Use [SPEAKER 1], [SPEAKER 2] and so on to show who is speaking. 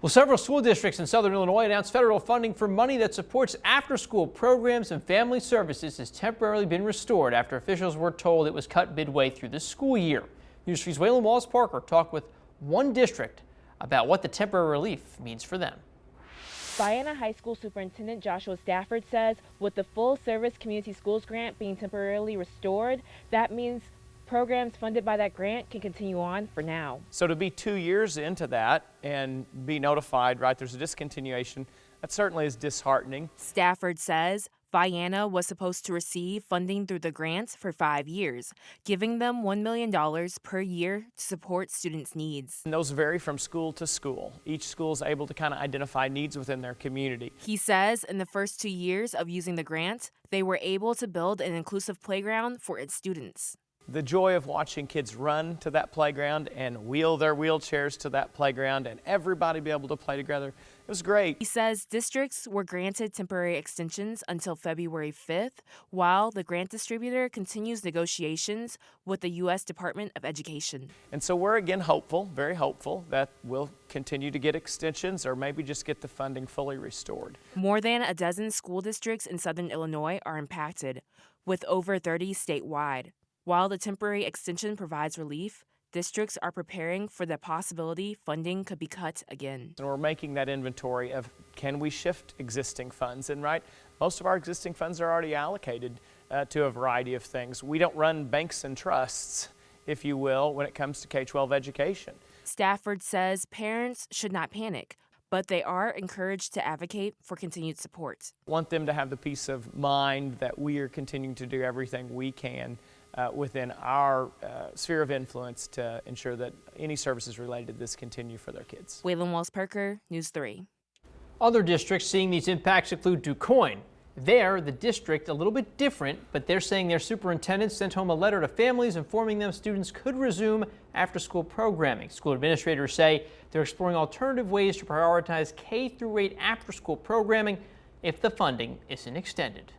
[SPEAKER 1] Well, several school districts in Southern Illinois announced federal funding for money that supports after-school programs and family services has temporarily been restored after officials were told it was cut midway through the school year. News 3's Waylon Wallace-Parker talked with one district about what the temporary relief means for them.
[SPEAKER 2] Vienna High School Superintendent Joshua Stafford says with the full service community schools grant being temporarily restored, that means programs funded by that grant can continue on for now.
[SPEAKER 3] So to be 2 years into that and be notified, right, there's a discontinuation, that certainly is disheartening.
[SPEAKER 2] Stafford says Vienna was supposed to receive funding through the grants for 5 years, giving them $1 million per year to support students' needs.
[SPEAKER 3] And those vary from school to school. Each school is able to kind of identify needs within their community.
[SPEAKER 2] He says in the first 2 years of using the grant, they were able to build an inclusive playground for its students.
[SPEAKER 3] The joy of watching kids run to that playground and wheel their wheelchairs to that playground and everybody be able to play together, it was great.
[SPEAKER 2] He says districts were granted temporary extensions until February 5th, while the grant distributor continues negotiations with the U.S. Department of Education.
[SPEAKER 3] And so we're again hopeful, very hopeful, that we'll continue to get extensions or maybe just get the funding fully restored.
[SPEAKER 2] More than a dozen school districts in Southern Illinois are impacted, with over 30 statewide. While the temporary extension provides relief, districts are preparing for the possibility funding could be cut again.
[SPEAKER 3] And we're making that inventory of can we shift existing funds, and right, most of our existing funds are already allocated to a variety of things. We don't run banks and trusts, if you will, when it comes to K-12 education.
[SPEAKER 2] Stafford says parents should not panic, but they are encouraged to advocate for continued support.
[SPEAKER 3] Want them to have the peace of mind that we are continuing to do everything we can within our sphere of influence to ensure that any services related to this continue for their kids.
[SPEAKER 2] Waylon Wallace-Parker, News 3.
[SPEAKER 1] Other districts seeing these impacts include DuQuoin. There, the district a little bit different, but they're saying their superintendent sent home a letter to families informing them students could resume after-school programming. School administrators say they're exploring alternative ways to prioritize K-8 after-school programming if the funding isn't extended.